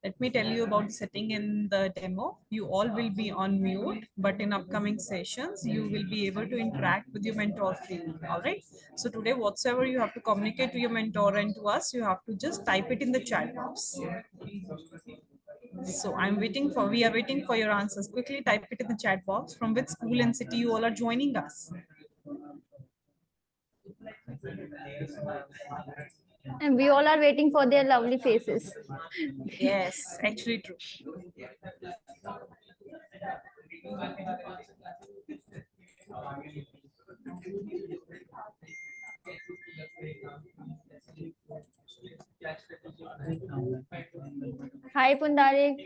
Let me tell you about the setting in the demo. You all will be on mute, but in upcoming sessions, you will be able to interact with your mentor freely. All right. So today, whatsoever you have to communicate to your mentor and to us, you have to just type it in the chat box. So we are waiting for your answers. Quickly type it in the chat box from which school and city you all are joining us. And we all are waiting for their lovely faces. Yes, actually true. Hi, Pundarik.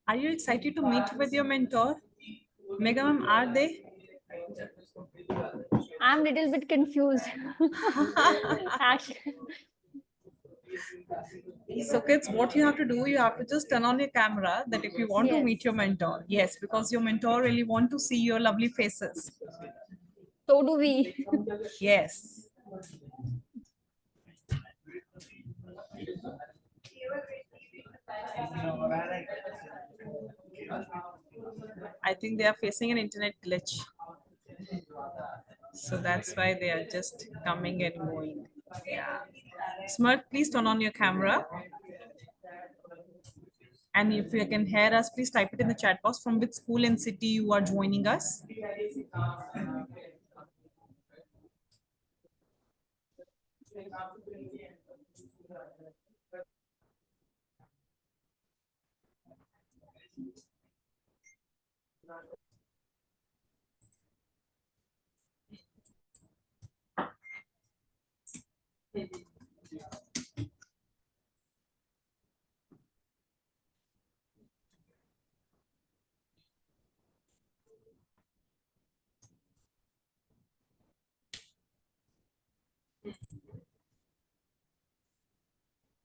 Are you excited to meet with your mentor? Mega ma'am, are they? I'm a little bit confused. Actually, So kids, what you have to do, you have to just turn on your camera that if you want to yes. meet your mentor. Yes, because your mentor really want to see your lovely faces. So do we. Yes. I think they are facing an internet glitch. So that's why they are just coming and going. Yeah. Smart, please turn on your camera. And if you can hear us, please type it in the chat box from which school and city you are joining us.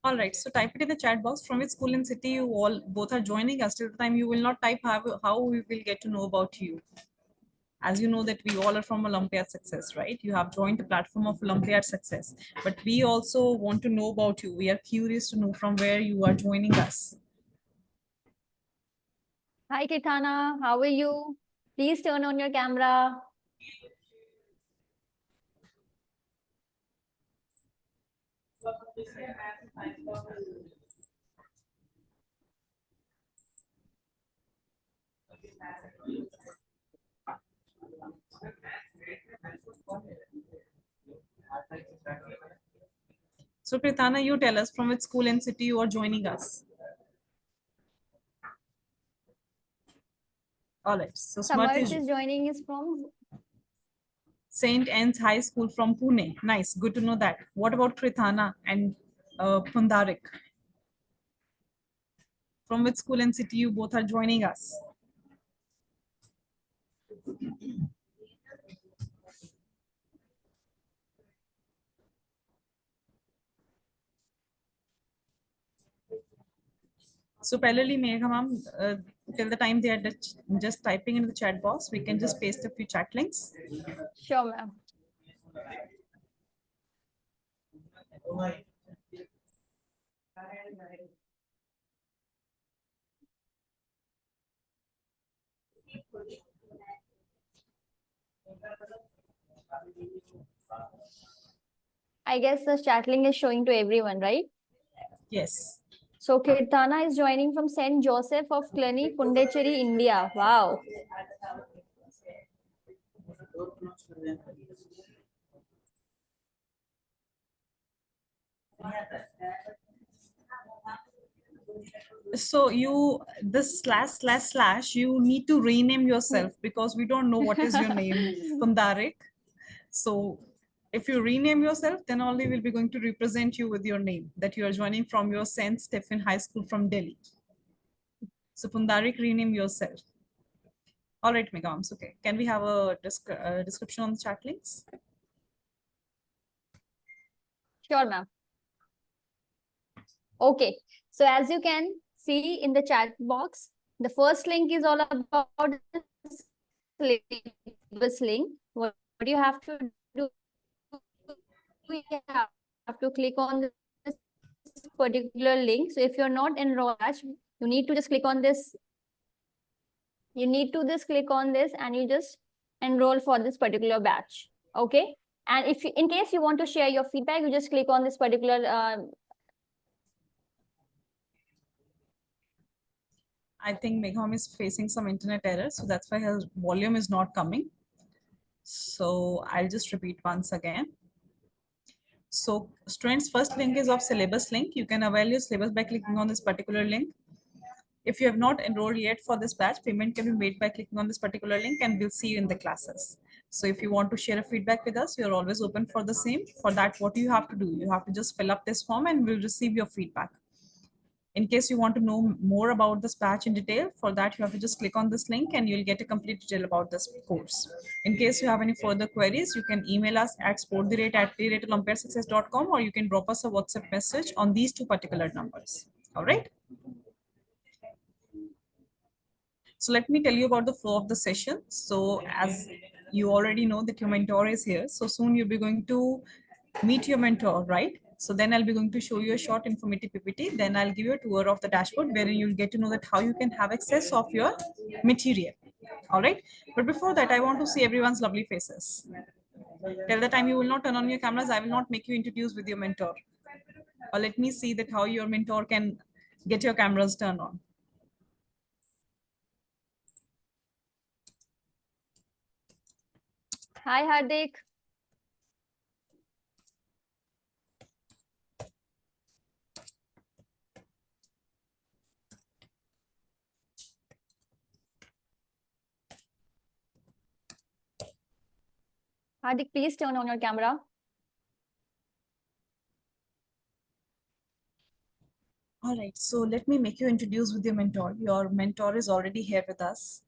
All right, so type it in the chat box from which school and city you all both are joining us. Till the time you will not type how we will get to know about you. As you know that we all are from Olympiad Success, right? You have joined the platform of Olympiad Success, but we also want to know about you. We are curious to know from where you are joining us. Hi, Kitana. How are you? Please turn on your camera. So Pritana, you tell us from which school and city you are joining us. All right, so Samarth Smarti, is joining us from St. Anne's High School from Pune. Nice, good to know that. What about Prithana and Pundarik? From which school and city you both are joining us? So parallelly, Megha ma'am, till the time they are just typing into the chat box, we can just paste a few chat links. Sure, ma'am. I guess the chat link is showing to everyone, right? Yes. So Kirtana is joining from St. Joseph of Cluny, Pondicherry, India. Wow. So you this // you need to rename yourself because we don't know what is your name, Pundarik. So If you rename yourself, then only we'll be going to represent you with your name, that you are joining from your St. Stephen High School from Delhi. So Pundarik, rename yourself. All right, Megams, okay. Can we have a description on the chat links? Sure, ma'am. Okay, so as you can see in the chat box, the first link is all about syllabus link. What you have to do, you have to click on this particular link. So if you're not enrolled, you need to just click on this. You need to just click on this and you just enroll for this particular batch. Okay. And if you, in case you want to share your feedback, you just click on this particular I think Megham is facing some internet error, so that's why her volume is not coming. So I'll just repeat once again. So students, first link is of syllabus link. You can avail your syllabus by clicking on this particular link. If you have not enrolled yet for this batch, payment can be made by clicking on this particular link and we'll see you in the classes. So if you want to share a feedback with us, you're always open for the same. For that, what do you have to do? You have to just fill up this form and we'll receive your feedback. In case you want to know more about this batch in detail, for that you have to just click on this link and you'll get a complete detail about this course. In case you have any further queries, you can email us at sporttherate@olympiadsuccess.com or you can drop us a WhatsApp message on these two particular numbers. All right. So let me tell you about the flow of the session. So as you already know that your mentor is here. So soon you'll be going to meet your mentor, right? So then I'll be going to show you a short informative PPT. Then I'll give you a tour of the dashboard wherein you'll get to know that how you can have access of your material. All right. But before that, I want to see everyone's lovely faces. Till the time you will not turn on your cameras, I will not make you introduce with your mentor. Or let me see that how your mentor can get your cameras turned on. Hi, Hardik. Hardik, please turn on your camera. All right, so let me make you introduce with your mentor. Your mentor is already here with us.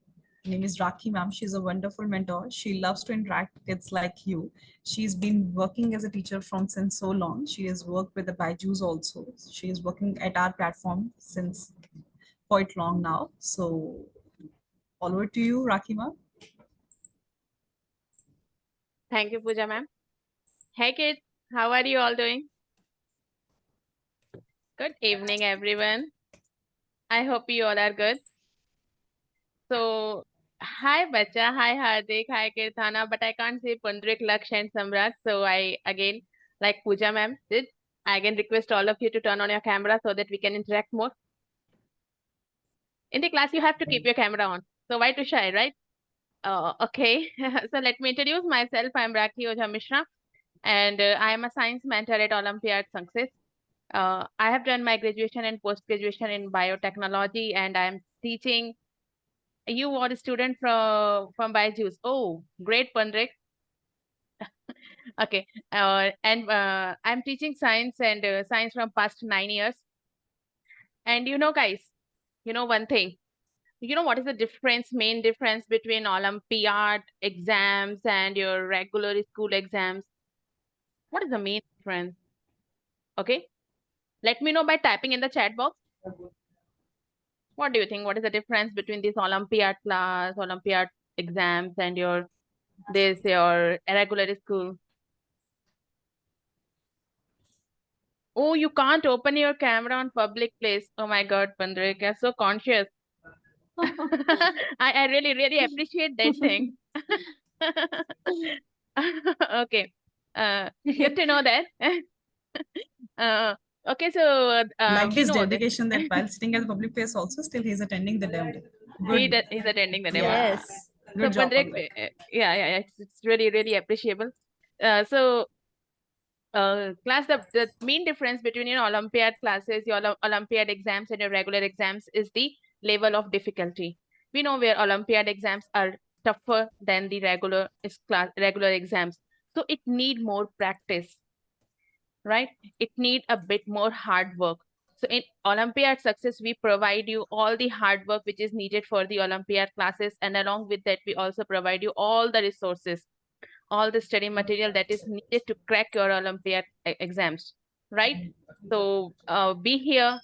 Her name is Rakhi ma'am. She's a wonderful mentor. She loves to interact with kids like you. She's been working as a teacher from since so long. She has worked with the Byju's also. She is working at our platform since quite long now. So over to you, Rakhi ma'am. Thank you, Pooja ma'am. Hey kids, how are you all doing? Good evening, everyone. I hope you all are good. So, hi Bacha, hi Hardik, hi Kirtana, but I can't say Pundrik, Laksh and Samrat. So I again, like Pooja ma'am did, I again request all of you to turn on your camera so that we can interact more. In the class, you have to keep your camera on. So why to shy, right? Okay. So let me introduce myself. I'm Rakhi Ojha Mishra, and I am a science mentor at Olympiad Success. I have done my graduation and post-graduation in biotechnology, and I'm teaching. You are a student from Byju's. Oh, great, Pandrik. Okay, and I'm teaching science and science from past 9 years. And you know, guys, you know one thing. You know what is the difference, main difference between Olympiad exams and your regular school exams? What is the main difference? Okay, let me know by typing in the chat box. What do you think? What is the difference between this Olympiad class, Olympiad exams, and your regular school? Oh, you can't open your camera on public place. Oh my God, Pandrik, you're so conscious. I really, really appreciate that thing. Okay. Good to know that. Okay, so Like you his know that dedication that while sitting at the public place also, still he's attending the demo. Good. he's attending the demo. Yes. Good So job, Pandrik, Pandrik. yeah, it's really, really appreciable. Class, the main difference between your Olympiad classes, your Olympiad exams, and your regular exams is the level of difficulty. We know where Olympiad exams are tougher than the regular exams. So it need more practice, right? It need a bit more hard work. So in Olympiad Success, we provide you all the hard work which is needed for the Olympiad classes. And along with that, we also provide you all the resources, all the study material that is needed to crack your Olympiad exams, right? So be here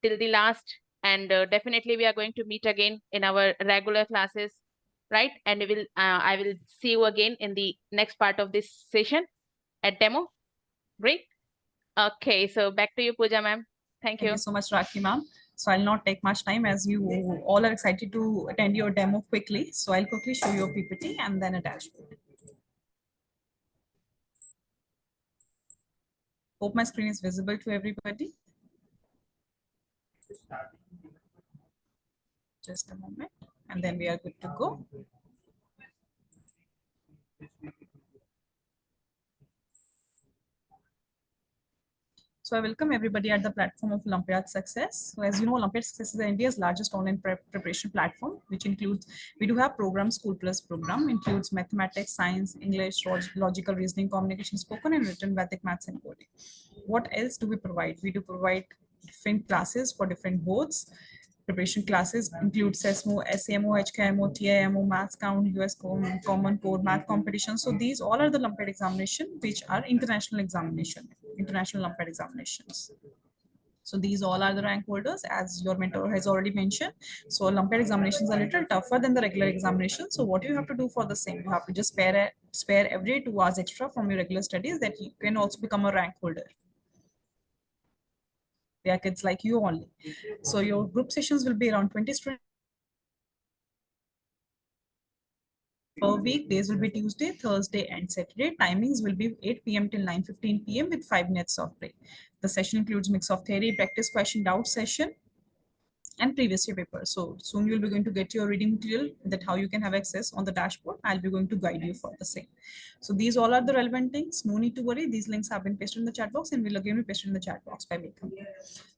till the last, and definitely we are going to meet again in our regular classes, right? And I will see you again in the next part of this session at demo. Great. Okay, so back to you, Pooja ma'am. Thank Thank you. you so much, Rakhi ma'am. So I'll not take much time as you all are excited to attend your demo quickly. So I'll quickly show you a PPT and then a dashboard. Hope my screen is visible to everybody. Just a moment, and then we are good to go. So I welcome everybody at the platform of Olympiad Success. So as you know, Olympiad Success is India's largest online preparation platform, which includes, we do have program, School Plus program, includes mathematics, science, English, logical reasoning, communication, spoken and written, Vedic maths and coding. What else do we provide? We do provide different classes for different boards. Preparation classes include SESMO, SAMO, HKMO, TIMO, Maths Count, US Common Core, Math Competition. So these all are the Olympiad examination, which are international examination, international Olympiad examinations. So these all are the rank holders, as your mentor has already mentioned. So Olympiad examinations are a little tougher than the regular examination. So what you have to do for the same, you have to just spare every 2 hours extra from your regular studies, that you can also become a rank holder. They are kids like you only. So your group sessions will be around 20 students per week. Days will be Tuesday, Thursday, and Saturday. Timings will be 8 p.m. till 9:15 p.m. with 5 minutes of break. The session includes mix of theory, practice, question, doubt session, and previous year paper. So soon you'll be going to get your reading material, that how you can have access on the dashboard. I'll be going to guide you for the same. So these all are the relevant things. No need to worry. These links have been pasted in the chat box and will again be pasted in the chat box by Megham.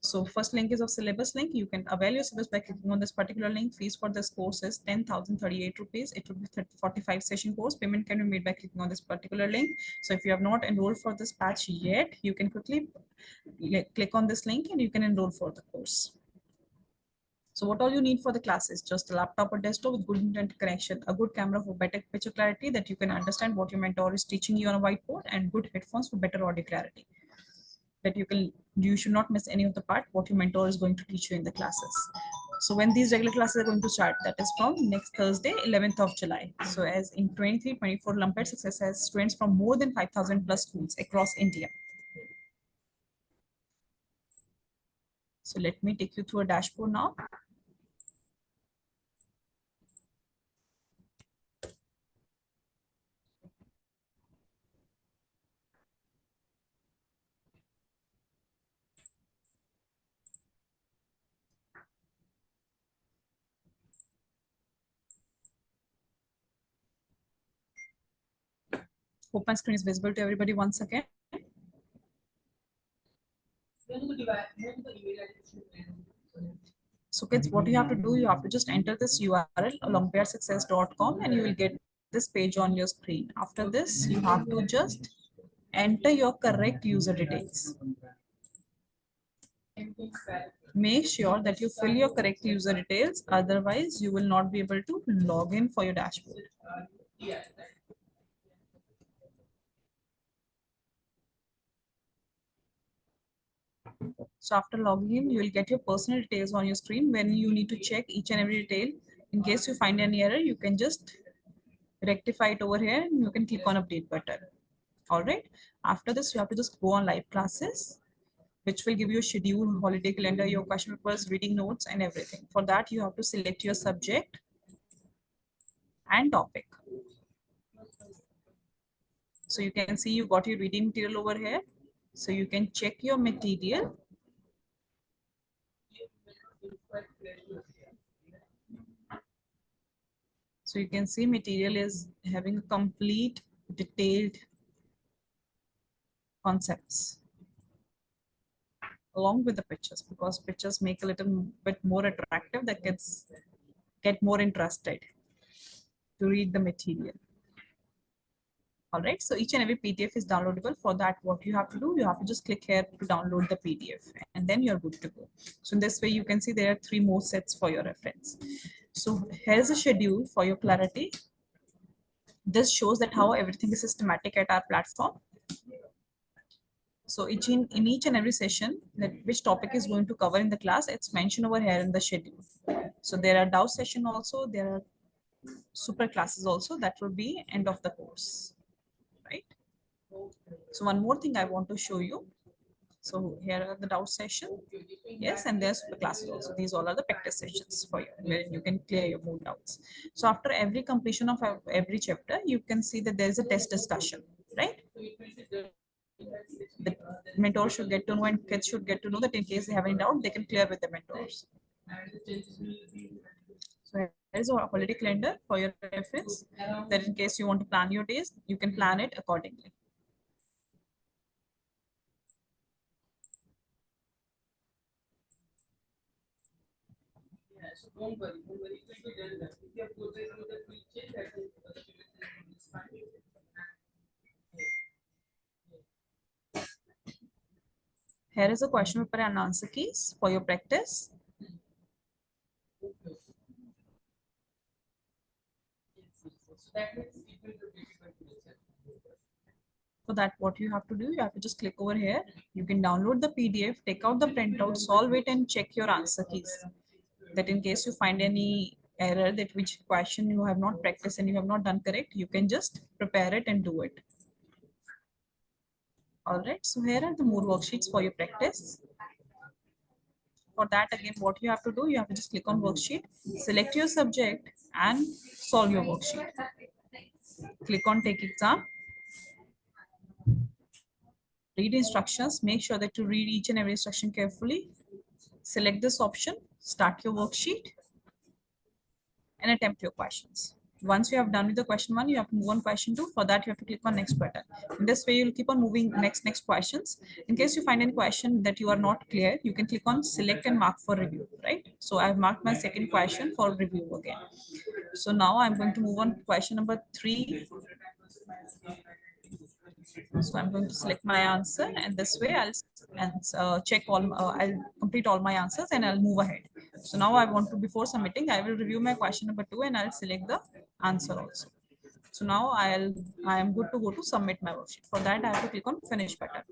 So first link is of syllabus link. You can avail your syllabus by clicking on this particular link. Fees for this course is 10,038 rupees. It would be 45 session course. Payment can be made by clicking on this particular link. So if you have not enrolled for this batch yet, you can quickly click on this link and you can enroll for the course. So what all you need for the class is just a laptop or desktop with good internet connection, a good camera for better picture clarity, that you can understand what your mentor is teaching you on a whiteboard, and good headphones for better audio clarity. That you should not miss any of the part what your mentor is going to teach you in the classes. So when these regular classes are going to start, that is from next Thursday, 11th of July. So as in 23-24, Olympiad Success has students from more than 5,000 plus schools across India. So let me take you through a dashboard now. Hope my screen is visible to everybody once again. So kids, what you have to do, you have to just enter this URL, olympiadsuccess.com, and you will get this page on your screen. After this, you have to just enter your correct user details. Make sure that you fill your correct user details, otherwise you will not be able to log in for your dashboard. So after logging in, you will get your personal details on your screen. When you need to check each and every detail, in case you find any error, you can just rectify it over here and you can click on update button. All right. After this, you have to just go on live classes, which will give you a schedule, holiday calendar, your question papers, reading notes, and everything. For that, you have to select your subject and topic. So you can see you got your reading material over here. So you can check your material. So you can see material is having a complete detailed concepts along with the pictures, because pictures make a little bit more attractive, that kids get more interested to read the material. All right, so each and every PDF is downloadable. For that, what you have to do, you have to just click here to download the PDF, and then you're good to go. So in this way, you can see there are 3 more sets for your reference. So here's a schedule for your clarity. This shows that how everything is systematic at our platform. So in each and every session, that which topic is going to cover in the class, it's mentioned over here in the schedule. So there are DAO session also, there are super classes also that will be end of the course, right? So one more thing I want to show you. So here are the doubt session. Yes, and there's super classes also. These all are the practice sessions for you, where you can clear your more doubts. So after every completion of every chapter, you can see that there is a test discussion, right? The mentor should get to know and kids should get to know that in case they have any doubt, they can clear with the mentors. So here is our holiday calendar for your reference, that in case you want to plan your days, you can plan it accordingly. Here is a question paper and answer keys for your practice. For that, what you have to do, you have to just click over here. You can download the PDF, take out the printout, solve it, and check your answer keys. That in case you find any error, that which question you have not practiced and you have not done correct, you can just prepare it and do it. All right, so here are the more worksheets for your practice. For that, again, what you have to do, you have to just click on worksheet, select your subject and solve your worksheet. Click on take exam. Read instructions, make sure that you read each and every instruction carefully. Select this option, start your worksheet and attempt your questions. Once you have done with the question 1, you have to move on question 2. For that, you have to click on next button. In this way, you'll keep on moving next questions. In case you find any question that you are not clear, you can click on select and mark for review, right? So I've marked my second question for review again. So now I'm going to move on to question number 3. So I'm going to select my answer, and this way I'll check all, I'll complete all my answers and I'll move ahead. So now I want to, before submitting, I will review my question number 2 and I'll select the answer also. So now I am good to go to submit my worksheet. For that, I have to click on finish button.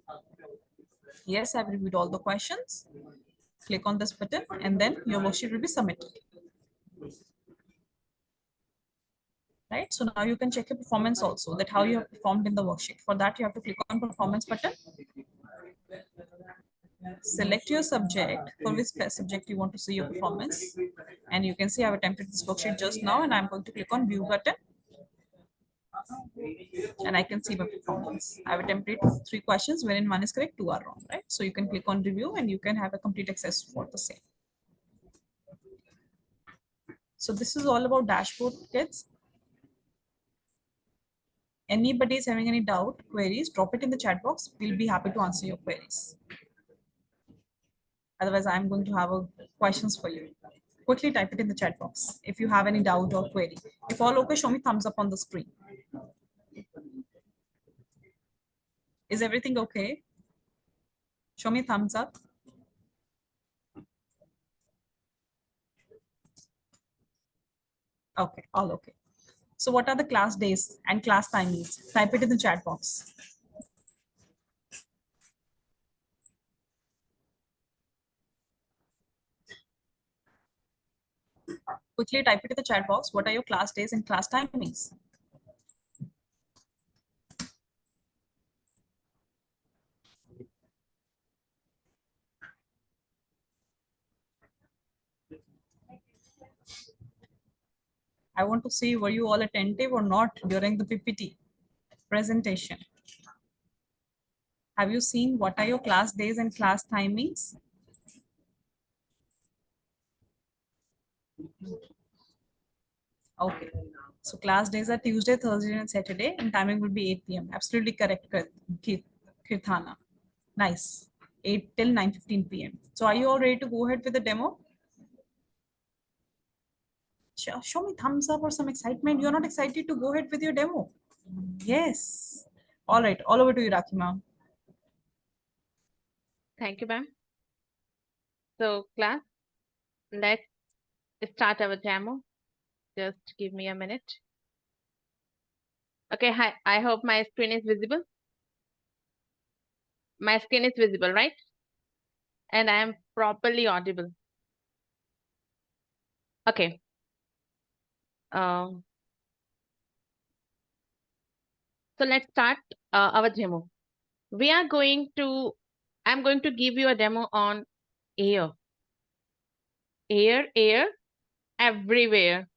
Yes, I've reviewed all the questions. Click on this button and then your worksheet will be submitted. Right, so now you can check your performance also, that how you have performed in the worksheet. For that, you have to click on performance button. Select your subject, for which subject you want to see your performance. And you can see I've attempted this worksheet just now, and I'm going to click on view button. And I can see my performance. I've attempted 3 questions, wherein 1 is correct, 2 are wrong, right? So you can click on review and you can have a complete access for the same. So this is all about dashboard, kids. Anybody is having any doubt, queries, drop it in the chat box. We'll be happy to answer your queries. Otherwise, I'm going to have questions for you. Quickly type it in the chat box if you have any doubt or query. If all okay, show me thumbs up on the screen. Is everything okay? Show me thumbs up. Okay, all okay. So what are the class days and class timings? Type it in the chat box. Quickly type it in the chat box. What are your class days and class timings? I want to see, were you all attentive or not during the PPT presentation? Have you seen what are your class days and class timings? Okay. So class days are Tuesday, Thursday, and Saturday, and timing will be 8 p.m. Absolutely correct, Kirthana. Nice. 8 till 9:15 p.m. So are you all ready to go ahead with the demo? Show me thumbs up or some excitement. You're not excited to go ahead with your demo. Yes. All right. All over to you, Rakhi ma'am. Thank you, ma'am. So, class, let's start our demo. Just give me a minute. Okay, hi. I hope my screen is visible. My screen is visible, right? And I am properly audible. Okay. So let's start our demo. I'm going to give you a demo on air. Air, everywhere,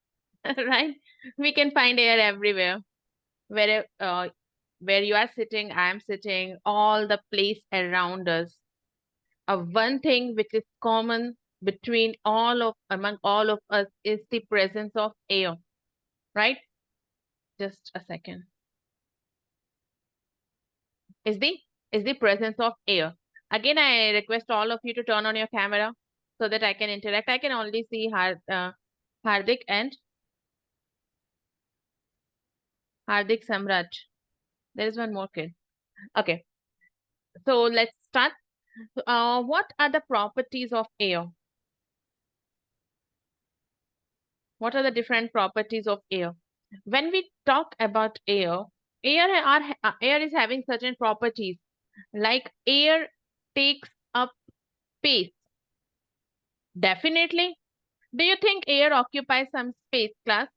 right? We can find air everywhere. Where you are sitting, I am sitting, all the place around us. One thing which is common among all of us is the presence of air, right? Just a second. Is the presence of air. Again, I request all of you to turn on your camera so that I can interact. I can only see Hardik and Hardik Samraj. There is one more kid. Okay, so let's start. What are the properties of air? What are the different properties of air? When we talk about air, air is having certain properties, like air takes up space. Definitely. Do you think air occupies some space, class?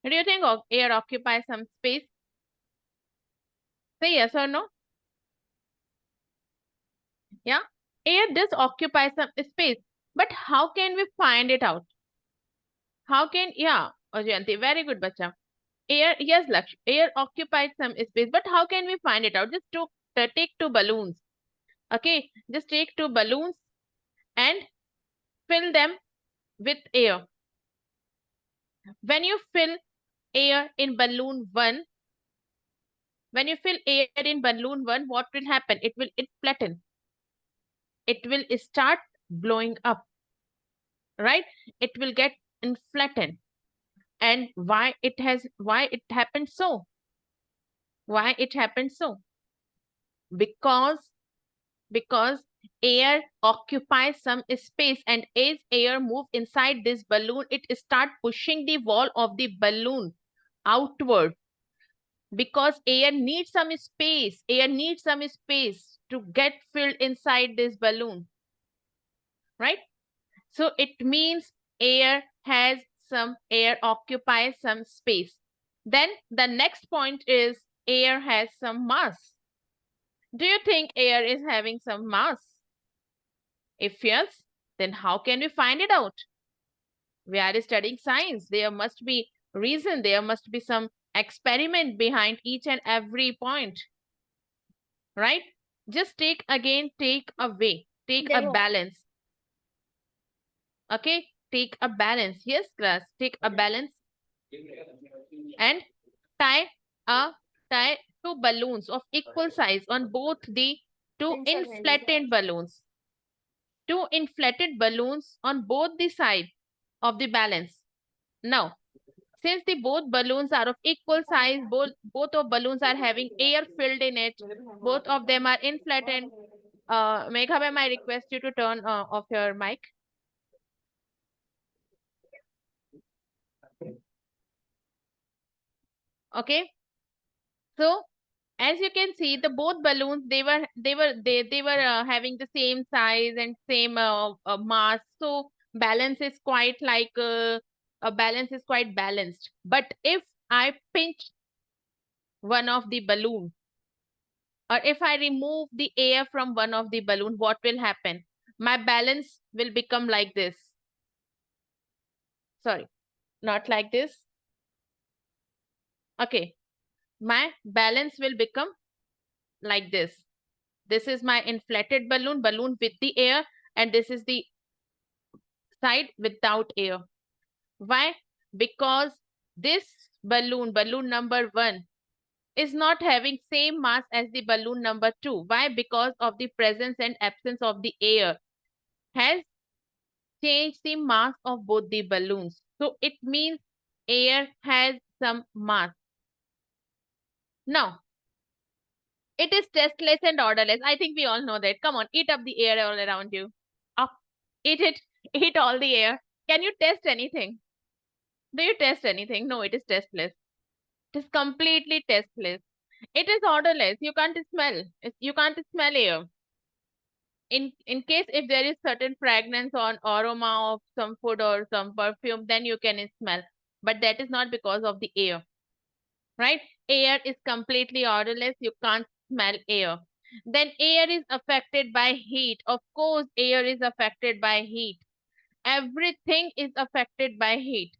Do you think air occupies some space? Say yes or no. Yeah, air does occupy some space, but how can we find it out? Jayanti, very good, bacha. Air, yes, Laksh, air occupies some space, but how can we find it out? Just take two balloons. Okay, just take two balloons and fill them with air. When you fill air in balloon one, what will happen? It flatten. It will start blowing up, right? It will get flattened. And why it happened so? Why it happened so? Because air occupies some space, and as air move inside this balloon, it start pushing the wall of the balloon outward, because air needs some space to get filled inside this balloon, right? So it means air occupies some space. Then the next point is air has some mass. Do you think air is having some mass? If yes, then how can we find it out? We are studying science. There must be reason. There must be some experiment behind each and every point, right? Just take a Demo. balance. Okay, take a balance. Yes, class, take a balance and tie two balloons of equal size on both the two inflated balloons. Two inflated balloons on both the sides of the balance. Now, since the both balloons are of equal size, both of balloons are having air filled in it, both of them are inflated. Megha ma'am, I request you to turn off your mic. Okay, so as you can see, the both balloons, they were having the same size and same mass, so balance is quite like a balance is quite balanced. But if I pinch one of the balloon, or if I remove the air from one of the balloon, what will happen? My balance will become like this. Sorry, not like this. Okay, my balance will become like this. This is my inflated balloon with the air, and this is the side without air. Why? Because this balloon number 1, is not having same mass as the balloon number 2. Why? Because of the presence and absence of the air has changed the mass of both the balloons. So it means air has some mass. Now, it is tasteless and odorless. I think we all know that. Come on, eat up the air all around you. Up, eat it, eat all the air. Can you taste anything? Do you taste anything? No, it is tasteless. It is completely tasteless. It is odorless. You can't smell. You can't smell air. In case if there is certain fragrance or aroma of some food or some perfume, then you can smell. But that is not because of the air, right? Air is completely odorless. You can't smell air. Then air is affected by heat. Of course, air is affected by heat. Everything is affected by heat.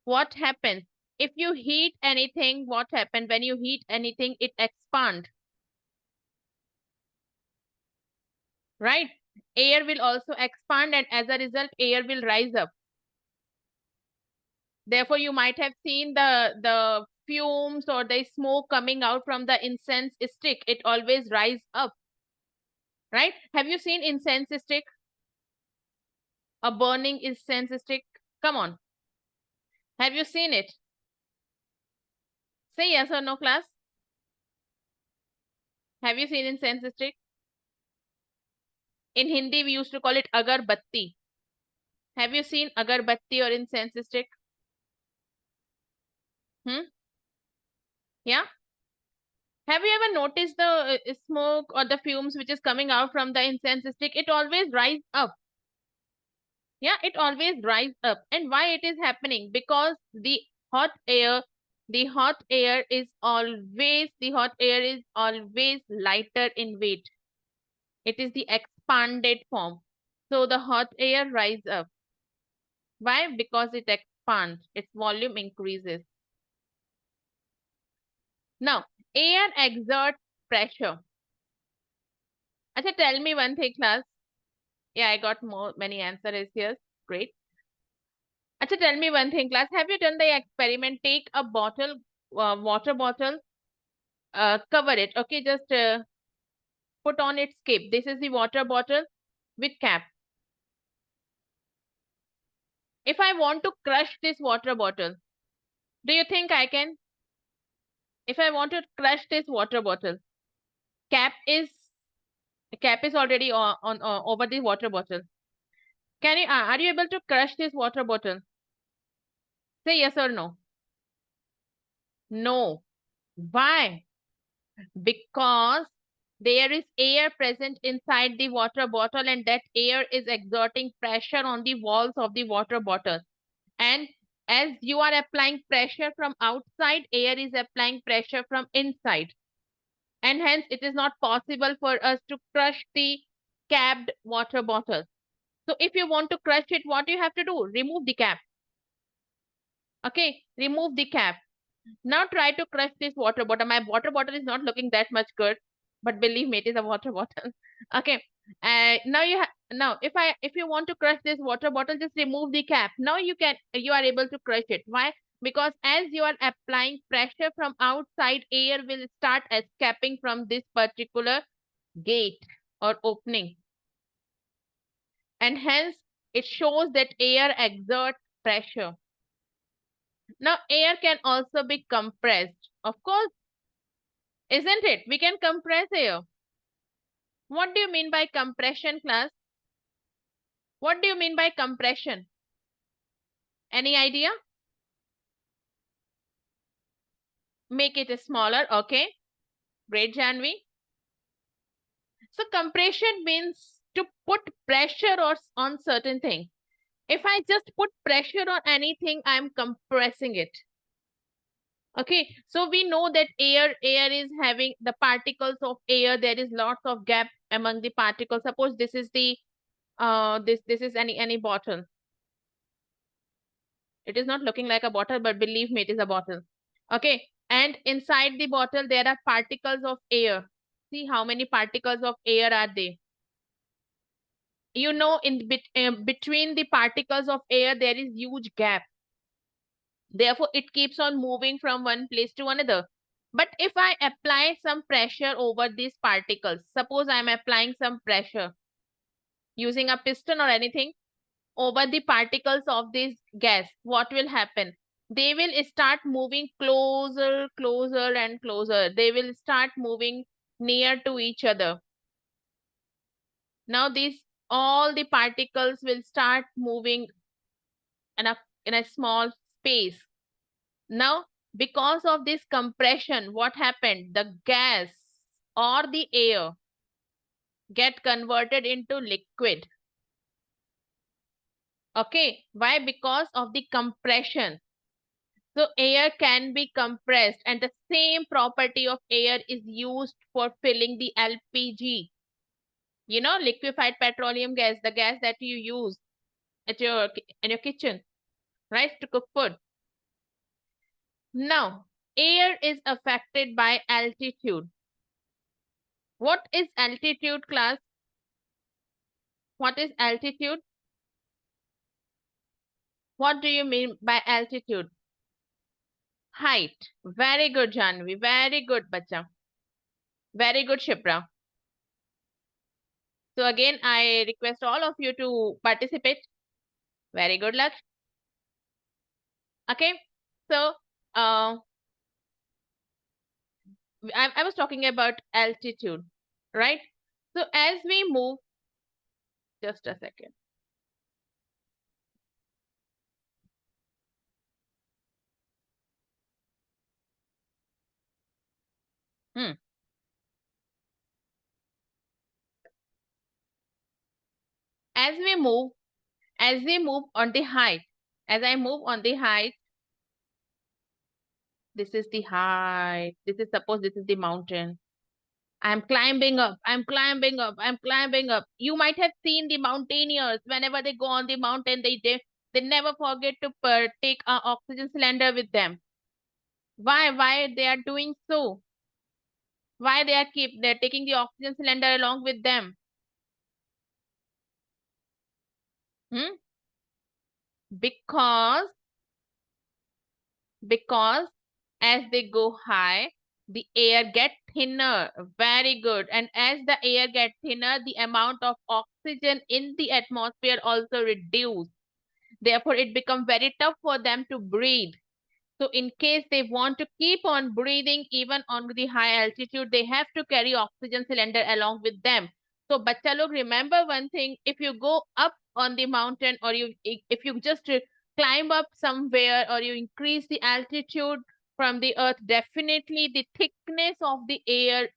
What happens? If you heat anything, what happens? When you heat anything, it expands, right? Air will also expand, and as a result, air will rise up. Therefore, you might have seen the fumes or the smoke coming out from the incense stick. It always rise up, right? Have you seen incense stick? A burning incense stick? Come on. Have you seen it? Say yes or no, class. Have you seen incense stick? In Hindi, we used to call it agarbatti. Have you seen agarbatti or incense stick? Yeah. Have you ever noticed the smoke or the fumes which is coming out from the incense stick? It always rise up. Yeah, it always rise up. And why it is happening? Because the hot air is always lighter in weight. It is the expanded form. So the hot air rise up. Why? Because it expands, its volume increases. Now, air exerts pressure. Acha, tell me one thing, class. Yeah, I got many answers here. Great. Acha, tell me one thing, class. Have you done the experiment? Take a bottle, water bottle, cover it. Okay, just put on its cap. This is the water bottle with cap. If I want to crush this water bottle, do you think I can? If I want to crush this water bottle, cap is already on over the water bottle. Can you? Are you able to crush this water bottle? Say yes or no. No. Why? Because there is air present inside the water bottle, and that air is exerting pressure on the walls of the water bottle. And as you are applying pressure from outside, air is applying pressure from inside. And hence it is not possible for us to crush the capped water bottle. So if you want to crush it, what you have to do? Remove the cap. Okay, remove the cap. Now try to crush this water bottle. My water bottle is not looking that much good, but believe me, it is a water bottle. Okay. Now if you want to crush this water bottle, just remove the cap. Now you are able to crush it. Why? Because as you are applying pressure from outside, air will start escaping from this particular gate or opening. And hence it shows that air exerts pressure. Now, air can also be compressed. Of course, isn't it? We can compress air. What do you mean by compression, class? What do you mean by compression? Any idea? Make it smaller. Okay. Great, Janvi. So compression means to put pressure on certain thing. If I just put pressure on anything, I'm compressing it. Okay, so we know that air is having the particles of air. There is lots of gap among the particles. Suppose this is the this is any bottle. It is not looking like a bottle, but believe me, it is a bottle. Okay, and inside the bottle there are particles of air. See how many particles of air are there. You know, between the particles of air there is huge gap. Therefore, it keeps on moving from one place to another. But if I apply some pressure over these particles, suppose I'm applying some pressure using a piston or anything over the particles of this gas, what will happen? they will start moving closer, closer and closer. They will start moving near to each other. Now all the particles will start moving in a small space. Now, because of this compression, what happened? The gas or the air get converted into liquid. Okay, why? Because of the compression. So air can be compressed, and the same property of air is used for filling the LPG. You know, liquefied petroleum gas, the gas that you use in your kitchen, right, to cook food. Now, air is affected by altitude. What is altitude, class? What is altitude? What do you mean by altitude? Height. Very good, Janvi. Very good, bacha. Very good, Shipra. So again, I request all of you to participate. Very good luck. Okay. So I was talking about altitude, right? So as we move, just a second. As we move on the height, as I move on the height, this is the height. Suppose this is the mountain. I'm climbing up. I'm climbing up. I'm climbing up. You might have seen the mountaineers. Whenever they go on the mountain, they never forget to take an oxygen cylinder with them. Why? Why they are doing so? Why they're taking the oxygen cylinder along with them? Hmm? Because as they go high, the air gets thinner. Very good. And as the air gets thinner, the amount of oxygen in the atmosphere also reduces. Therefore, it becomes very tough for them to breathe. So in case they want to keep on breathing even on the high altitude, they have to carry oxygen cylinder along with them. So bacha log, remember one thing, if you go up on the mountain, or if you just climb up somewhere, or you increase the altitude from the earth, definitely the thickness of the air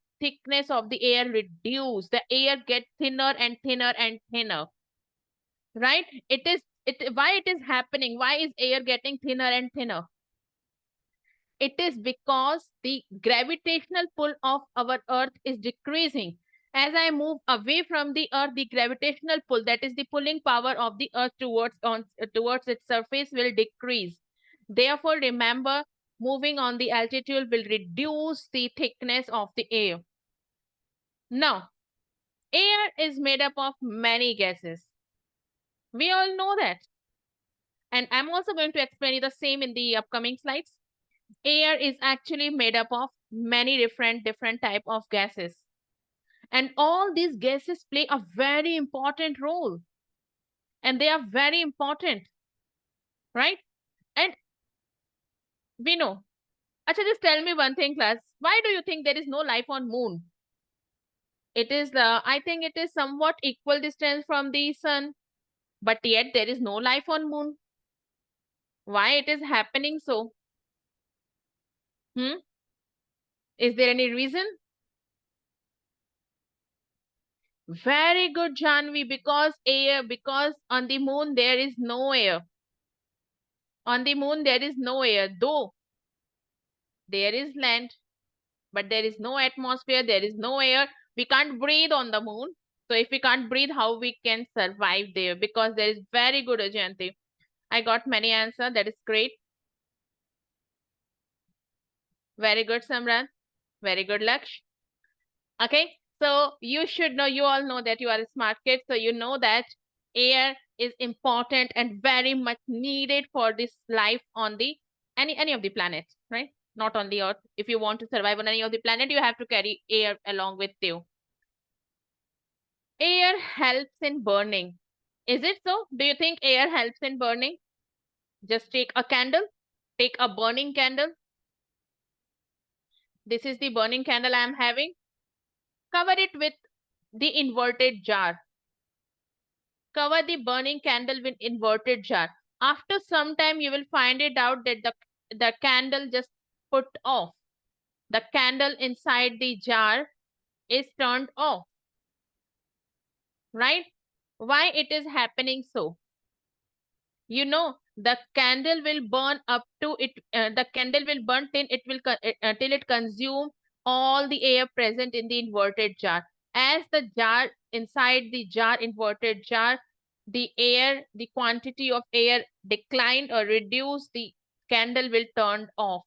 reduce. The air gets thinner and thinner and thinner. Right? Why it is happening? Why is air getting thinner and thinner? It is because the gravitational pull of our earth is decreasing. As I move away from the earth, the gravitational pull, that is the pulling power of the earth towards its surface, will decrease. Therefore, remember, moving on the altitude will reduce the thickness of the air. Now, air is made up of many gases. We all know that. And I'm also going to explain you the same in the upcoming slides. Air is actually made up of many different type of gases. And all these gases play a very important role. And they are very important, right? And we know. Acha, just tell me one thing, class. Why do you think there is no life on moon? I think it is somewhat equal distance from the sun, but yet there is no life on moon. Why it is happening so? Is there any reason? Very good, Janvi, because on the moon there is no air. On the moon there is no air, though there is land, but there is no atmosphere, there is no air. We can't breathe on the moon. So if we can't breathe, how we can survive there? Because there is very good, Ajanti. I got many answers. That is great. Very good, Samran. Very good, Laksh. Okay. So you should know, you all know that you are a smart kid. So you know that air is important and very much needed for this life on the any of the planets, right? Not on the earth. If you want to survive on any of the planet, you have to carry air along with you. Air helps in burning. Is it so? Do you think air helps in burning? Just take a candle. Take a burning candle. This is the burning candle I am having. Cover it with the inverted jar. Cover the burning candle with inverted jar. After some time, you will find it out that the candle just put off. The candle inside the jar is turned off. Right? Why it is happening so? You know, the candle will burn up to it. The candle will burn till till it consume all the air present in the inverted jar. As the jar inside the jar, inverted jar, the quantity of air declined or reduced, the candle will turn off.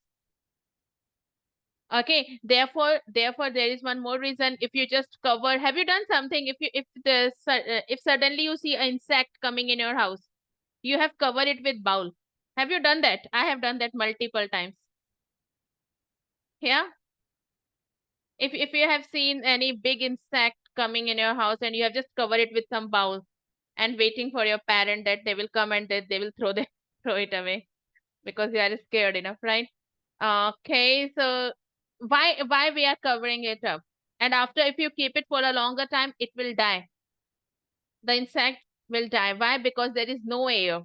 Okay, therefore there is one more reason. If you just cover, have you done something? If suddenly you see an insect coming in your house, you have covered it with bowl. Have you done that? I have done that multiple times. Yeah. If you have seen any big insect coming in your house and you have just covered it with some bowl and waiting for your parent that they will come and they will throw it away because you are scared enough, right? Okay, so why we are covering it up? And after, if you keep it for a longer time, it will die. The insect will die. Why? Because there is no air.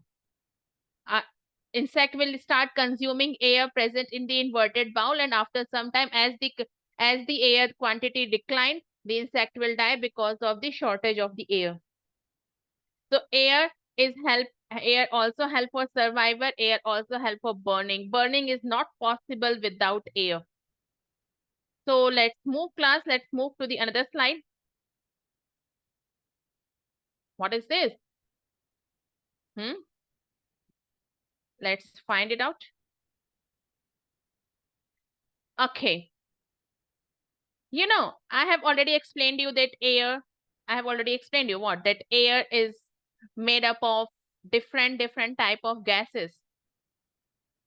Insect will start consuming air present in the inverted bowl, and after some time, as the air quantity decline, the insect will die because of the shortage of the air. So air also help for survival, air also help for burning. Burning is not possible without air. So let's move class, let's move to the another slide. What is this? Let's find it out. Okay. You know, I have already explained you that air, I have already explained you what? That air is made up of different type of gases.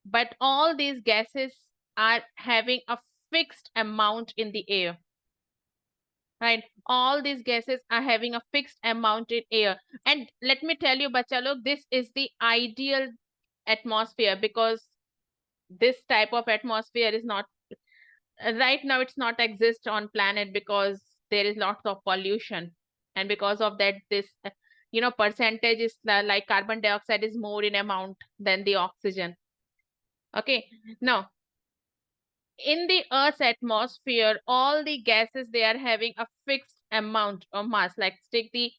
But all these gases are having a fixed amount in the air. Right? All these gases are having a fixed amount in air. And let me tell you, bacha log, this is the ideal atmosphere because this type of atmosphere is not right now, it's not exist on planet because there is lots of pollution, and because of that this percentage is like carbon dioxide is more in amount than the oxygen. Okay, now in the earth's atmosphere, all the gases, they are having a fixed amount of mass. Like take the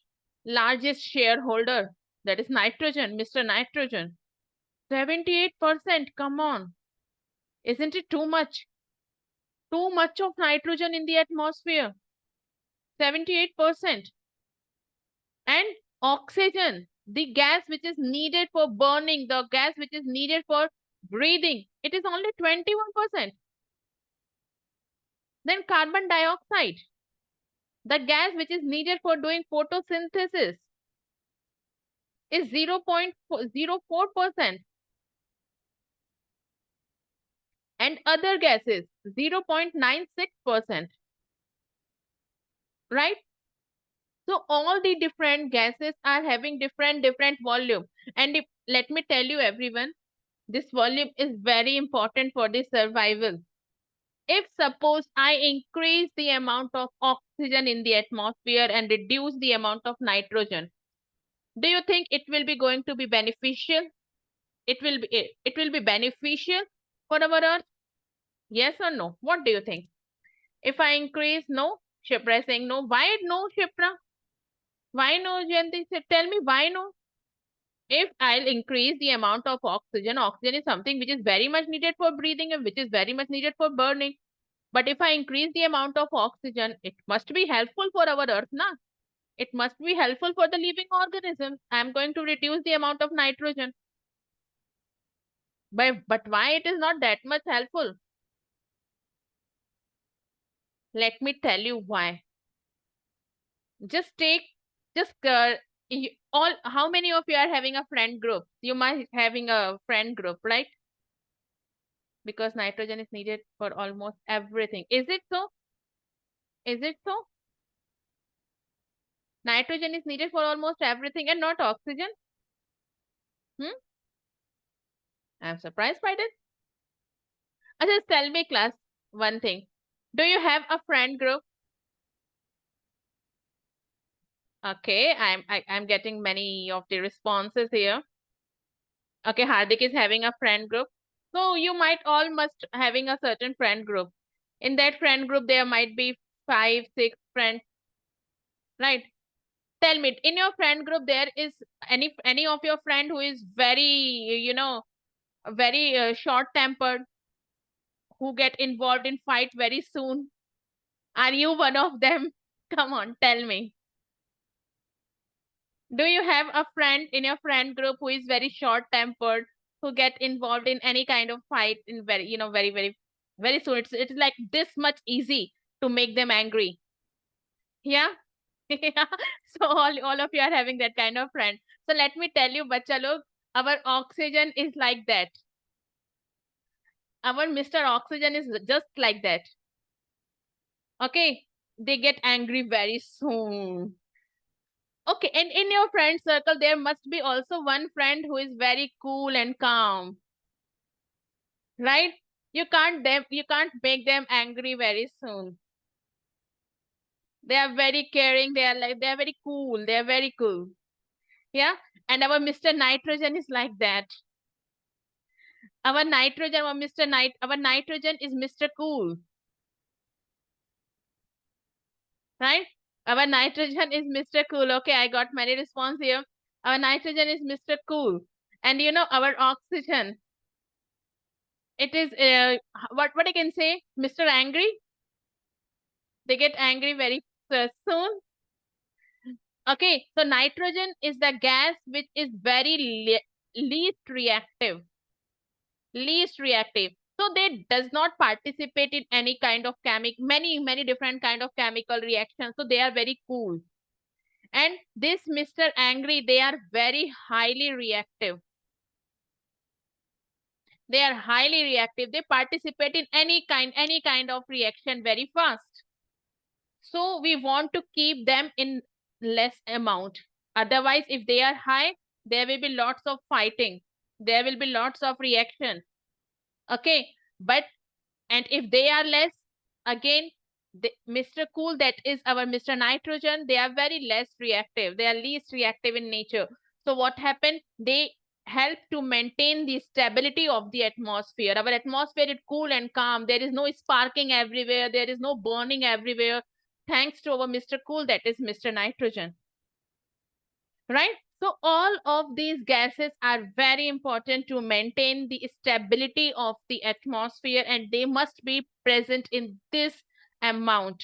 largest shareholder, that is nitrogen, Mr. Nitrogen. 78%, come on, isn't it too much? Too much of nitrogen in the atmosphere. 78%. And oxygen, the gas which is needed for burning, the gas which is needed for breathing, it is only 21%. Then carbon dioxide, the gas which is needed for doing photosynthesis, is 0.04%. And other gases, 0.96%. Right? So all the different gases are having different volume. And let me tell you everyone, this volume is very important for the survival. If suppose I increase the amount of oxygen in the atmosphere and reduce the amount of nitrogen, do you think it will be going to be beneficial? It will be beneficial for our earth? Yes or no? What do you think? If I increase, no? Shipra is saying no. Why no, Shipra? Why no, Jayanti? Tell me why no? If I'll increase the amount of oxygen, oxygen is something which is very much needed for breathing and which is very much needed for burning. But if I increase the amount of oxygen, it must be helpful for our earth, na? It must be helpful for the living organisms. I'm going to reduce the amount of nitrogen. But why it is not that much helpful? Let me tell you why. Just how many of you are having a friend group? You might having a friend group, right? Because nitrogen is needed for almost everything. Is it so? Is it so? Nitrogen is needed for almost everything and not oxygen. I'm surprised by this. Just tell me, class, one thing. Do you have a friend group? Okay, I'm getting many of the responses here. Okay, Hardik is having a friend group. So you might all must having a certain friend group. In that friend group, there might be 5, 6 friends, right? Tell me, in your friend group, there is any of your friend who is very, very short-tempered, who get involved in fight very soon? Are you one of them? Come on, tell me. Do you have a friend in your friend group who is very short-tempered, who get involved in any kind of fight in very, very, very, very soon? It's like this much easy to make them angry. Yeah? Yeah. So all of you are having that kind of friend. So let me tell you, bacha log, our oxygen is like that. Our Mr. Oxygen is just like that. Okay? They get angry very soon. Okay, and in your friend circle, there must be also one friend who is very cool and calm, right? You can't make them angry very soon. They are very caring. They are very cool. They are very cool. Yeah. And our Mr. Nitrogen is like that. Our nitrogen, our nitrogen is Mr. Cool, right? Our nitrogen is Mr. Cool. Okay, I got many response here. Our nitrogen is Mr. Cool. And our oxygen, it is what I can say, Mr. Angry. They get angry very soon. Okay, so nitrogen is the gas which is very least reactive. Least reactive. So they does not participate in any kind of many different kind of chemical reactions. So they are very cool. And this Mr. Angry, they are very highly reactive. They are highly reactive. They participate in any kind of reaction very fast. So we want to keep them in less amount. Otherwise, if they are high, there will be lots of fighting. There will be lots of reaction. Okay. And if they are less, again, Mr. Cool, that is our Mr. Nitrogen, they are very less reactive. They are least reactive in nature. So what happened? They help to maintain the stability of the atmosphere. Our atmosphere is cool and calm. There is no sparking everywhere. There is no burning everywhere. Thanks to our Mr. Cool, that is Mr. Nitrogen. Right? So all of these gases are very important to maintain the stability of the atmosphere, and they must be present in this amount.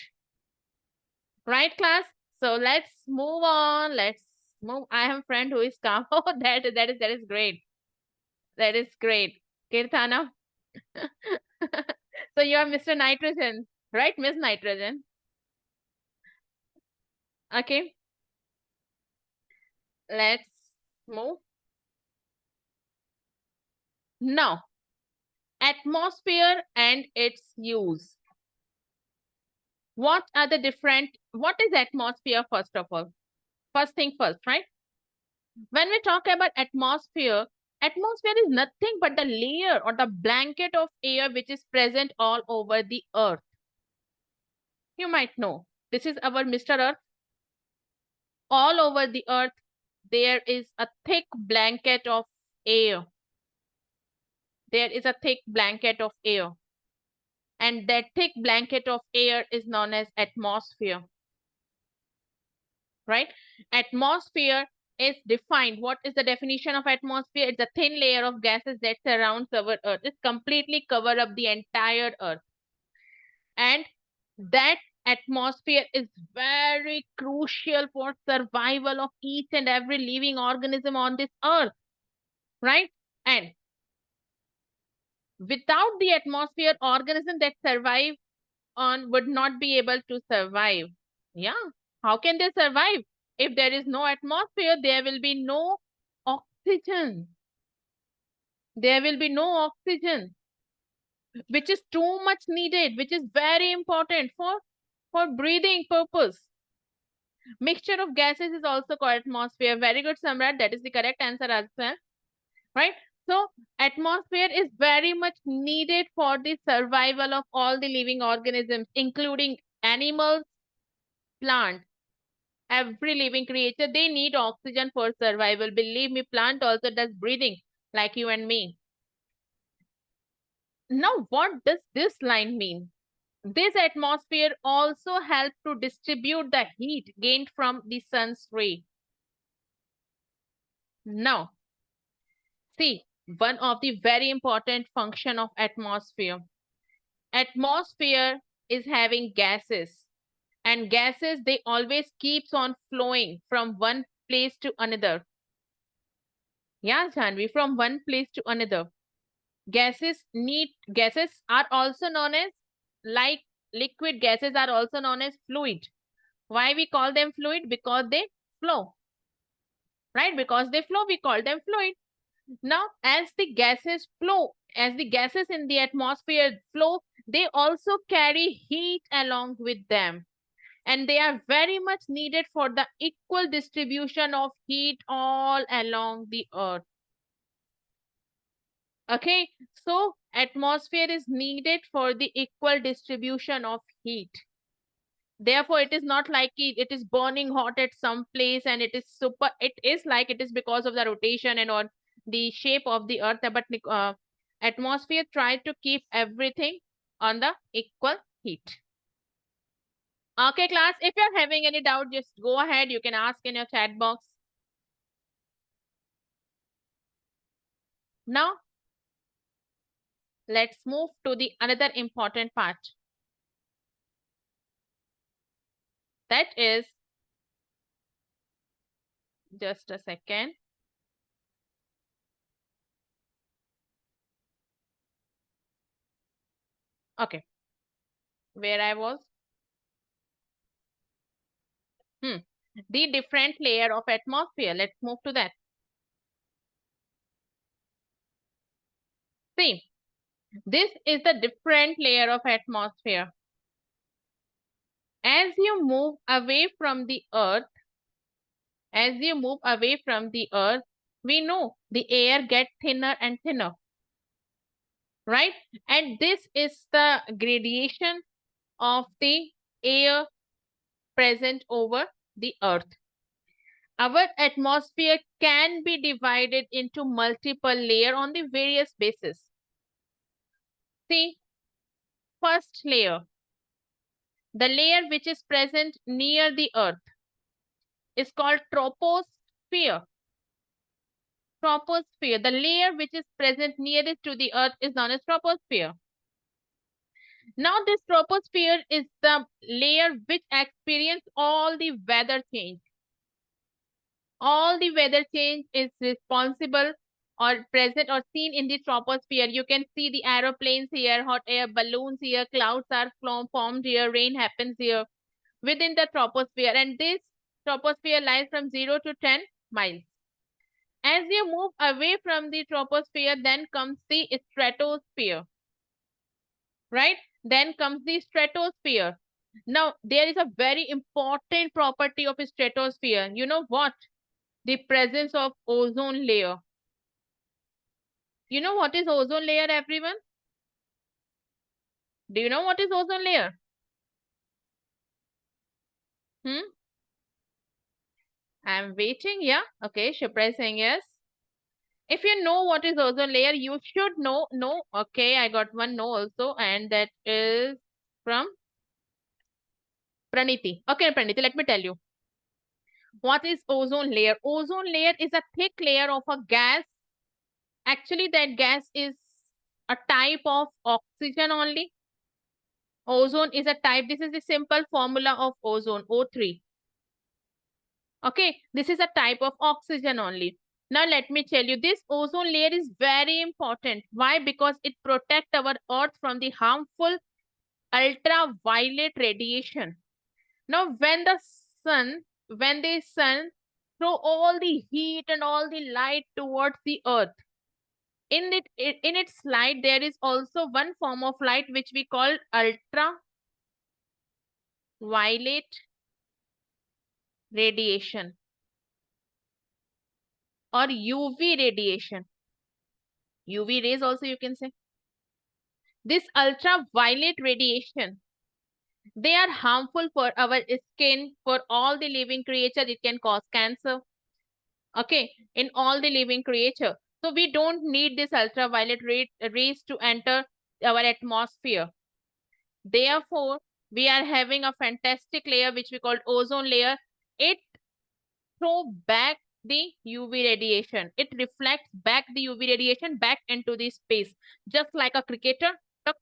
Right, class? So let's move on. Let's move. I have a friend who is calm. Oh, that is great. That is great. Kirtana. So you are Mr. Nitrogen, right, Miss Nitrogen? Okay. Let's move. Now, atmosphere and its use. What is atmosphere, first of all? First thing first, right? When we talk about atmosphere is nothing but the layer or the blanket of air which is present all over the earth. You might know, this is our Mr. Earth. All over the earth, there is a thick blanket of air. There is a thick blanket of air. And that thick blanket of air is known as atmosphere. Right? Atmosphere is defined. What is the definition of atmosphere? It's a thin layer of gases that surrounds our earth. It completely cover up the entire earth. And that atmosphere is very crucial for survival of each and every living organism on this earth. Right? And without the atmosphere, organisms that survive on would not be able to survive. Yeah. How can they survive? If there is no atmosphere, there will be no oxygen. There will be no oxygen, which is too much needed, which is very important for breathing purpose. Mixture of gases is also called atmosphere. Very good, Samrat. That is the correct answer as well. Right? So atmosphere is very much needed for the survival of all the living organisms, including animals, plants, every living creature. They need oxygen for survival. Believe me, plant also does breathing like you and me. Now, what does this line mean? This atmosphere also helps to distribute the heat gained from the sun's ray. Now, see, one of the very important function of atmosphere. Atmosphere is having gases, and gases, they always keeps on flowing from one place to another. Yeah, Janvi, from one place to another. Gases are also known as, like liquid gases are also known as fluid. Why we call them fluid? Because they flow, right? Because they flow, we call them fluid. Now, as the gases flow, as the gases in the atmosphere flow, they also carry heat along with them. And they are very much needed for the equal distribution of heat all along the earth. Okay, so atmosphere is needed for the equal distribution of heat. Therefore, it is not like it is burning hot at some place and it is super, it is like it is because of the rotation and on the shape of the earth, but atmosphere try to keep everything on the equal heat. Okay, class, if you're having any doubt, just go ahead. You can ask in your chat box. Now, let's move to the another important part. That is, just a second. Okay, where I was. The different layer of atmosphere. Let's move to that. See, this is the different layer of atmosphere. As you move away from the earth, we know the air gets thinner and thinner, right? And this is the gradation of the air present over the earth. Our atmosphere can be divided into multiple layers on the various bases. See, first layer, the layer which is present near the earth is called troposphere. Troposphere, the layer which is present nearest to the earth is known as troposphere. Now this troposphere is the layer which experiences all the weather change. All the weather change is responsible or present or seen in the troposphere. You can see the aeroplanes here, hot air balloons here, clouds are formed here, rain happens here within the troposphere, and this troposphere lies from 0 to 10 miles. As you move away from the troposphere, then comes the stratosphere, right? Then comes the stratosphere. Now, there is a very important property of a stratosphere. You know what? The presence of ozone layer. You know what is ozone layer, everyone? Do you know what is ozone layer? I'm waiting. Yeah. Okay. Shipra is saying yes. If you know what is ozone layer, you should know. No. Okay. I got one no also. And that is from Praniti. Okay, Praniti, let me tell you. What is ozone layer? Ozone layer is a thick layer of a gas. Actually, that gas is a type of oxygen only. Ozone is a type. This is the simple formula of ozone, O3. Okay, this is a type of oxygen only. Now, let me tell you, this ozone layer is very important. Why? Because it protects our earth from the harmful ultraviolet radiation. Now, when the sun throw all the heat and all the light towards the earth, in its light, there is also one form of light which we call ultraviolet radiation or UV radiation. UV rays also you can say. This ultraviolet radiation, they are harmful for our skin, for all the living creatures. It can cause cancer. Okay, in all the living creature. So we don't need this ultraviolet rays to enter our atmosphere. Therefore, we are having a fantastic layer which we call ozone layer. It throw back the UV radiation. It reflects back the UV radiation back into the space, just like a cricketer, tuck,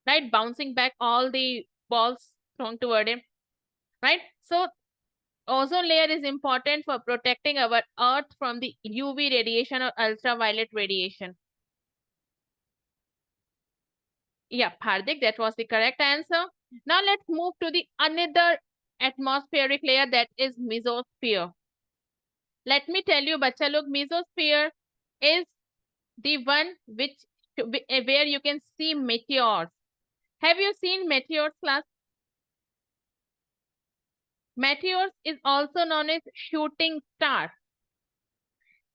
right? Bouncing back all the balls thrown toward him, right? So ozone layer is important for protecting our earth from the UV radiation or ultraviolet radiation. Yeah, Hardik, that was the correct answer. Now let's move to the another atmospheric layer, that is mesosphere. Let me tell you, bacha log, mesosphere is the one where you can see meteors. Have you seen meteors, class? Meteors is also known as shooting star.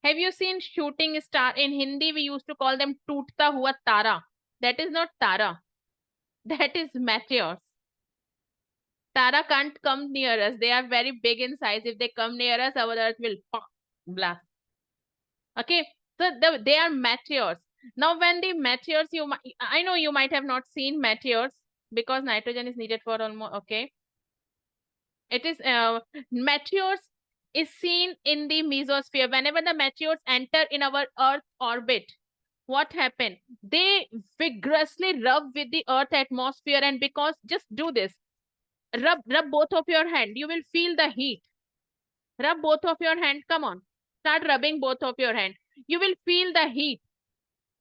Have you seen shooting star? In Hindi, we used to call them tootta hua tara. That is not tara. That is meteors. Tara can't come near us. They are very big in size. If they come near us, our earth will blast. Okay, so they are meteors. Now, when the meteors, I know you might have not seen meteors because nitrogen is needed for almost, okay. It is, meteors is seen in the mesosphere. Whenever the meteors enter in our Earth orbit, what happened? They vigorously rub with the Earth atmosphere, and because, just do this, rub both of your hand, you will feel the heat. Rub both of your hand, come on, start rubbing both of your hand, you will feel the heat,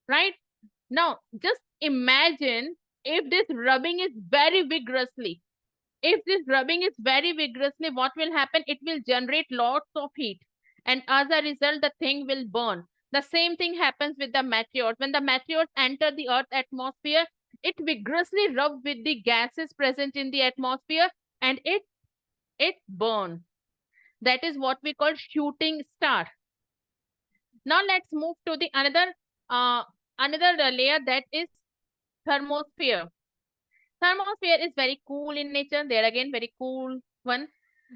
right? Now just imagine if this rubbing is very vigorously, what will happen? It will generate lots of heat, and as a result the thing will burn. The same thing happens with the meteors. When the meteors enter the Earth atmosphere, it vigorously rubs with the gases present in the atmosphere, and it burns. That is what we call shooting star. Now let's move to the another layer, that is thermosphere. Thermosphere is very cool in nature. There again, very cool one.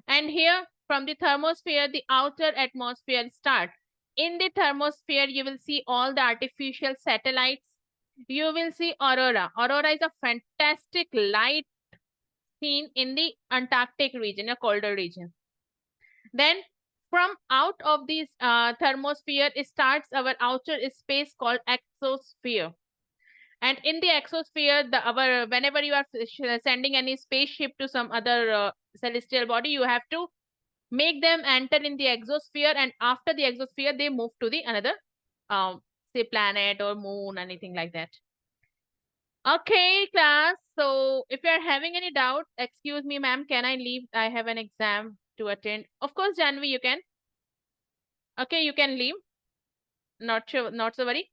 And here from the thermosphere, the outer atmosphere starts. In the thermosphere, you will see all the artificial satellites. You will see aurora. Aurora is a fantastic light seen in the Antarctic region, a colder region. Then from out of this thermosphere, it starts our outer space called exosphere. And in the exosphere, whenever you are sending any spaceship to some other celestial body, you have to make them enter in the exosphere, and after the exosphere, they move to the another, say planet or moon, anything like that. Okay, class. So if you are having any doubt, excuse me, ma'am, can I leave? I have an exam to attend. Of course, Janvi, you can. Okay, you can leave. Not sure, not so worry.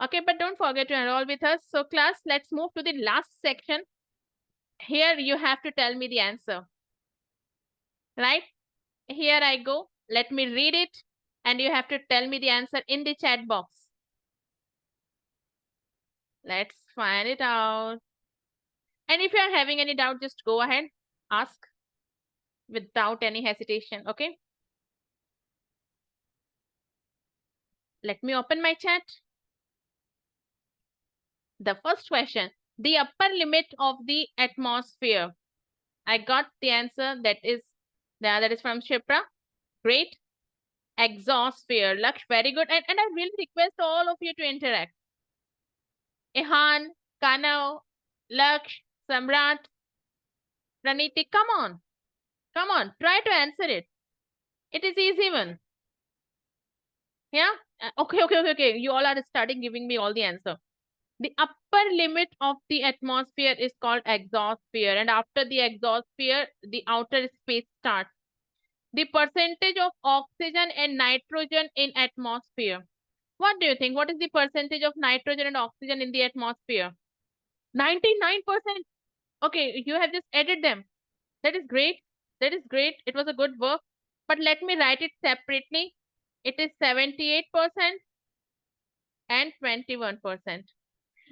Okay, but don't forget to enroll with us. So class, let's move to the last section. Here you have to tell me the answer. Right? Here I go. Let me read it, and you have to tell me the answer in the chat box. Let's find it out. And if you are having any doubt, just go ahead, ask without any hesitation, okay? Let me open my chat. The first question, the upper limit of the atmosphere. I got the answer. That is from Shipra. Great. Exosphere. Laksh, very good. And I really request all of you to interact. Ihan, Kanav, Laksh, Samrat, Praniti, come on. Come on, try to answer it. It is easy one. Yeah? Okay. You all are starting giving me all the answer. The upper limit of the atmosphere is called exosphere. And after the exosphere, the outer space starts. The percentage of oxygen and nitrogen in atmosphere. What do you think? What is the percentage of nitrogen and oxygen in the atmosphere? 99%. Okay, you have just added them. That is great. That is great. It was a good work. But let me write it separately. It is 78%. and 21%.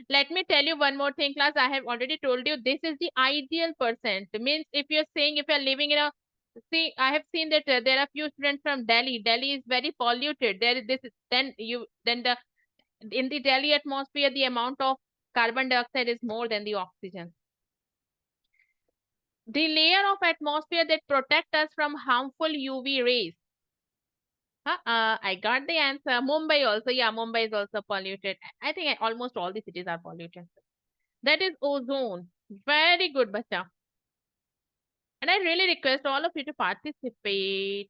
Let me tell you one more thing, class. I have already told you this is the ideal percent. Means if you're saying if you're living in a, see, I have seen that there are few students from Delhi. Delhi is very polluted. There is this, then the in the Delhi atmosphere, the amount of carbon dioxide is more than the oxygen. The layer of atmosphere that protect us from harmful UV rays. I got the answer. Mumbai also. Yeah, Mumbai is also polluted. I think almost all the cities are polluted. That is ozone. Very good, bacha. And I really request all of you to participate.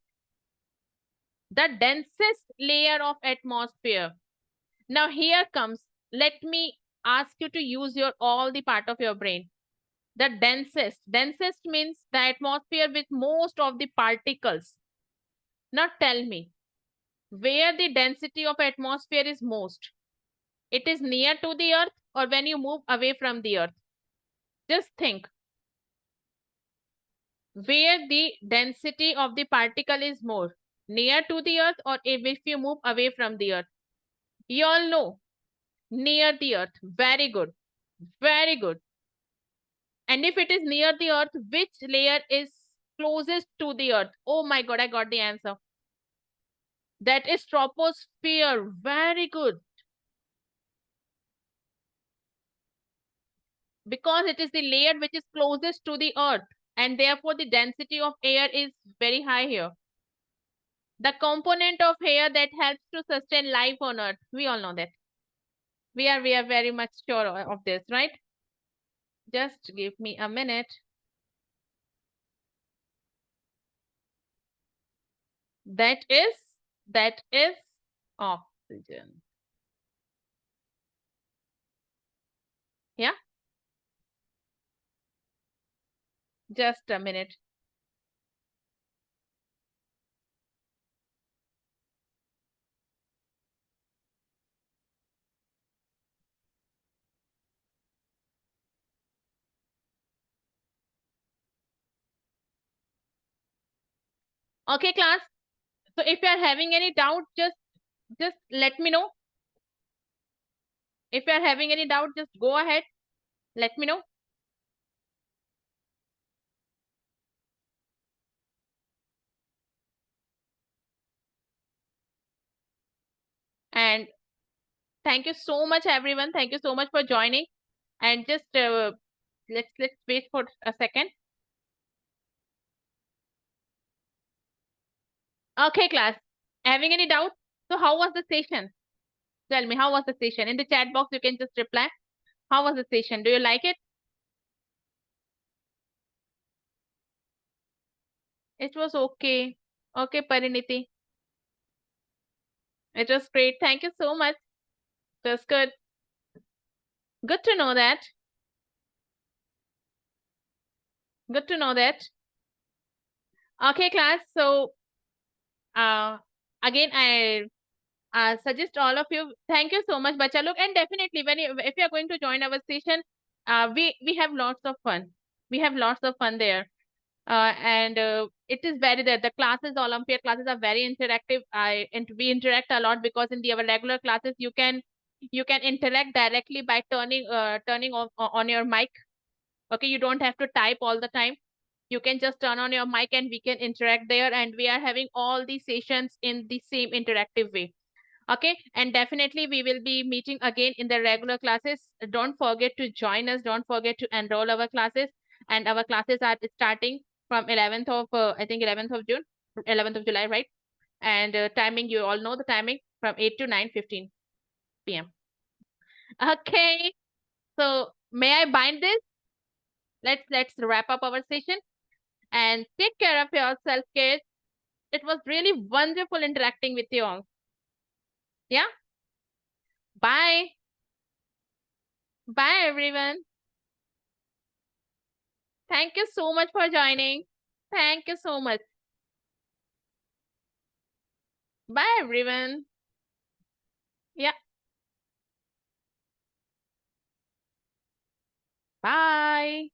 The densest layer of atmosphere. Now here comes, let me ask you to use your all the part of your brain. The densest. Densest means the atmosphere with most of the particles. Now tell me, where the density of atmosphere is most? It is near to the earth or when you move away from the earth? Just think. Where the density of the particle is more, near to the earth or if you move away from the earth? You all know, near the earth. Very good. Very good. And if it is near the earth, which layer is closest to the earth? Oh my God, I got the answer. That is troposphere. Very good. Because it is the layer which is closest to the earth and therefore the density of air is very high here. The component of air that helps to sustain life on earth. We all know that. We are very much sure of this, right? Just give me a minute. That is oxygen. Yeah. Just a minute. Okay, class. So if you are having any doubt, just let me know. If you are having any doubt, just go ahead. Let me know. And thank you so much, everyone. Thank you so much for joining. And just let's wait for a second. Okay, class. Having any doubt? So how was the session? Tell me, how was the session? In the chat box, you can just reply. How was the session? Do you like it? It was okay. Okay, Pariniti. It was great. Thank you so much. It was good. Good to know that. Good to know that. Okay, class. So, again, I suggest all of you. Thank you so much, Bacha. Look, and definitely, if you are going to join our session, we have lots of fun. We have lots of fun there. And it is very there. The classes, Olympiad classes are very interactive. And we interact a lot because in our regular classes, you can interact directly by turning on your mic. Okay, you don't have to type all the time. You can just turn on your mic and we can interact there. And we are having all these sessions in the same interactive way. Okay, and definitely we will be meeting again in the regular classes. Don't forget to join us. Don't forget to enroll our classes. And our classes are starting from 11th of, I think 11th of June, 11th of July, right? And timing, you all know the timing, from 8 to 9:15 p.m. Okay, so may I bind this? Let's wrap up our session and take care of yourself, kids. It was really wonderful interacting with you all. Yeah. Bye. Bye, everyone. Thank you so much for joining. Thank you so much. Bye, everyone. Yeah. Bye.